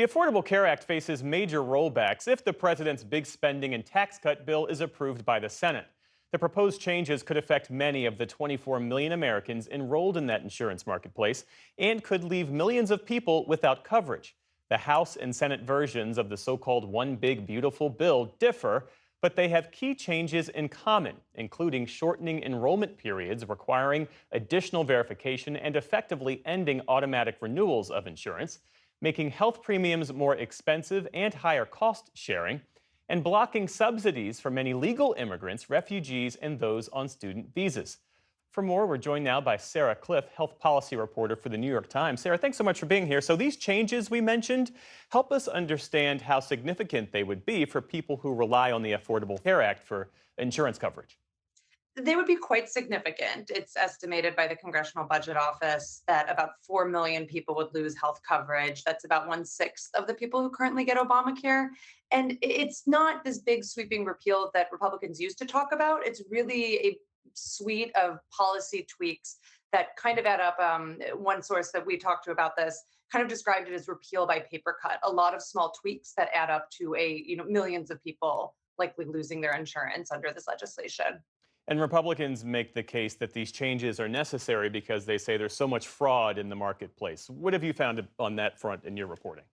The Affordable Care Act faces major rollbacks if the president's big spending and tax cut bill is approved by the Senate. The proposed changes could affect many of the 24 million Americans enrolled in that insurance marketplace and could leave millions of people without coverage. The House and Senate versions of the so-called One Big Beautiful Bill differ, but they have key changes in common, including shortening enrollment periods, requiring additional verification, and effectively ending automatic renewals of insurance, making health premiums more expensive and higher cost sharing, and blocking subsidies for many legal immigrants, refugees, and those on student visas. For more, we're joined now by Sarah Cliff, health policy reporter for the New York Times. Sarah, thanks so much for being here. So these changes we mentioned help us understand how significant they would be for people who rely on the Affordable Care Act for insurance coverage. They would be quite significant. It's estimated by the Congressional Budget Office that about 4 million people would lose health coverage. That's about one-sixth of the people who currently get Obamacare. And it's not this big sweeping repeal that Republicans used to talk about. It's really a suite of policy tweaks that kind of add up. One source that we talked to about this kind of described it as repeal by paper cut. A lot of small tweaks that add up to millions of people likely losing their insurance under this legislation. And Republicans make the case that these changes are necessary because they say there's so much fraud in the marketplace. What have you found on that front in your reporting?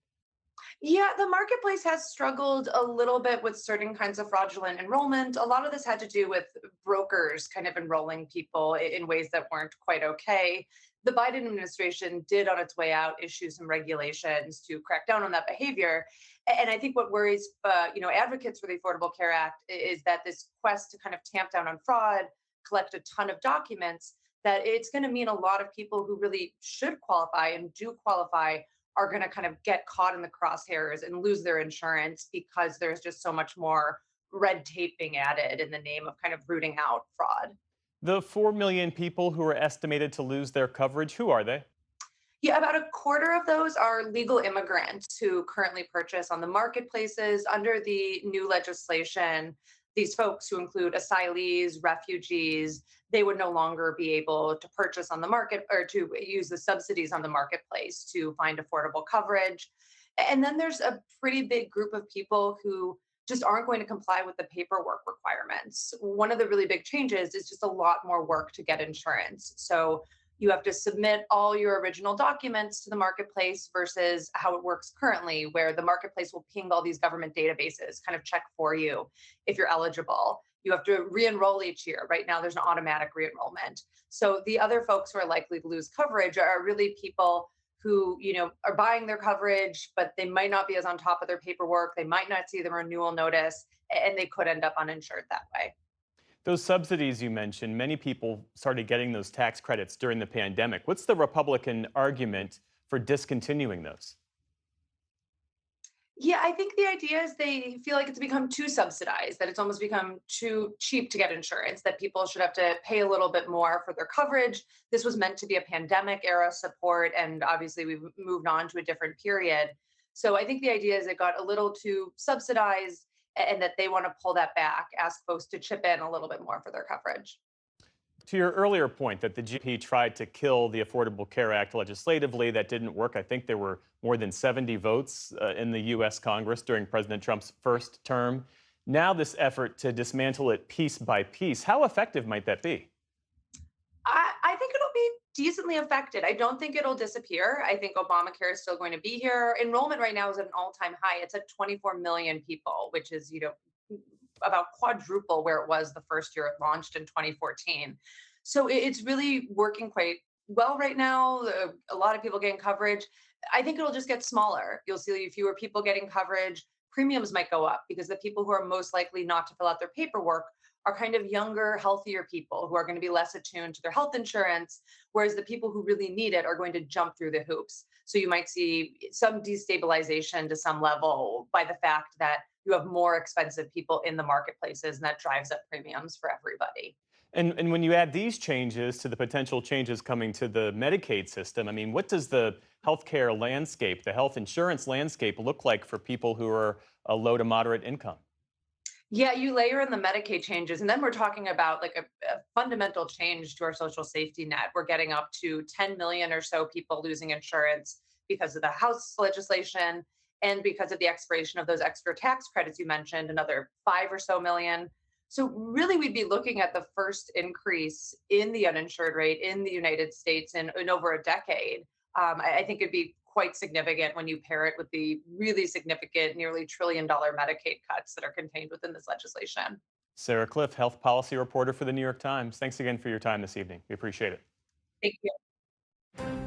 Yeah, the marketplace has struggled a little bit with certain kinds of fraudulent enrollment. A lot of this had to do with brokers kind of enrolling people in ways that weren't quite okay. The Biden administration did, on its way out, issue some regulations to crack down on that behavior. And I think what worries, advocates for the Affordable Care Act is that this quest to kind of tamp down on fraud, collect a ton of documents, that it's going to mean a lot of people who really should qualify and do qualify are going to kind of get caught in the crosshairs and lose their insurance because there's just so much more red tape being added in the name of kind of rooting out fraud. The 4 million people who are estimated to lose their coverage, who are they? Yeah, about a quarter of those are legal immigrants who currently purchase on the marketplaces under the new legislation. These folks, who include asylees, refugees, they would no longer be able to purchase on the market or to use the subsidies on the marketplace to find affordable coverage. And then there's a pretty big group of people who just aren't going to comply with the paperwork requirements. One of the really big changes is just a lot more work to get insurance. So you have to submit all your original documents to the marketplace versus how it works currently, where the marketplace will ping all these government databases, kind of check for you if you're eligible. You have to re-enroll each year. Right now, there's an automatic re-enrollment. So the other folks who are likely to lose coverage are really people who, are buying their coverage, but they might not be as on top of their paperwork. They might not see the renewal notice, and they could end up uninsured that way. Those subsidies you mentioned, many people started getting those tax credits during the pandemic. What's the Republican argument for discontinuing those? Yeah, I think the idea is they feel like it's become too subsidized, that it's almost become too cheap to get insurance, that people should have to pay a little bit more for their coverage. This was meant to be a pandemic era support, and obviously we've moved on to a different period. So I think the idea is it got a little too subsidized and that they want to pull that back, ask folks to chip in a little bit more for their coverage. To your earlier point that the GP tried to kill the Affordable Care Act legislatively, that didn't work. I think there were more than 70 votes in the U.S. Congress during President Trump's first term. Now, this effort to dismantle it piece by piece, how effective might that be? I think it'll be decently affected. I don't think it'll disappear. I think Obamacare is still going to be here. Enrollment right now is at an all-time high. It's at 24 million people, which is, about quadruple where it was the first year it launched in 2014. So it's really working quite well right now. A lot of people getting coverage. I think it'll just get smaller. You'll see fewer people getting coverage. Premiums might go up because the people who are most likely not to fill out their paperwork are kind of younger, healthier people who are going to be less attuned to their health insurance, whereas the people who really need it are going to jump through the hoops. So you might see some destabilization to some level by the fact that you have more expensive people in the marketplaces, and that drives up premiums for everybody. And when you add these changes to the potential changes coming to the Medicaid system, I mean, what does the healthcare landscape, the health insurance landscape look like for people who are a low to moderate income? Yeah, you layer in the Medicaid changes, and then we're talking about like a fundamental change to our social safety net. We're getting up to 10 million or so people losing insurance because of the House legislation. And because of the expiration of those extra tax credits you mentioned, another 5 or so million. So really, we'd be looking at the first increase in the uninsured rate in the United States in over a decade. I think it'd be quite significant when you pair it with the really significant, nearly $1 trillion Medicaid cuts that are contained within this legislation. Sarah Cliff, health policy reporter for the New York Times. Thanks again for your time this evening. We appreciate it. Thank you.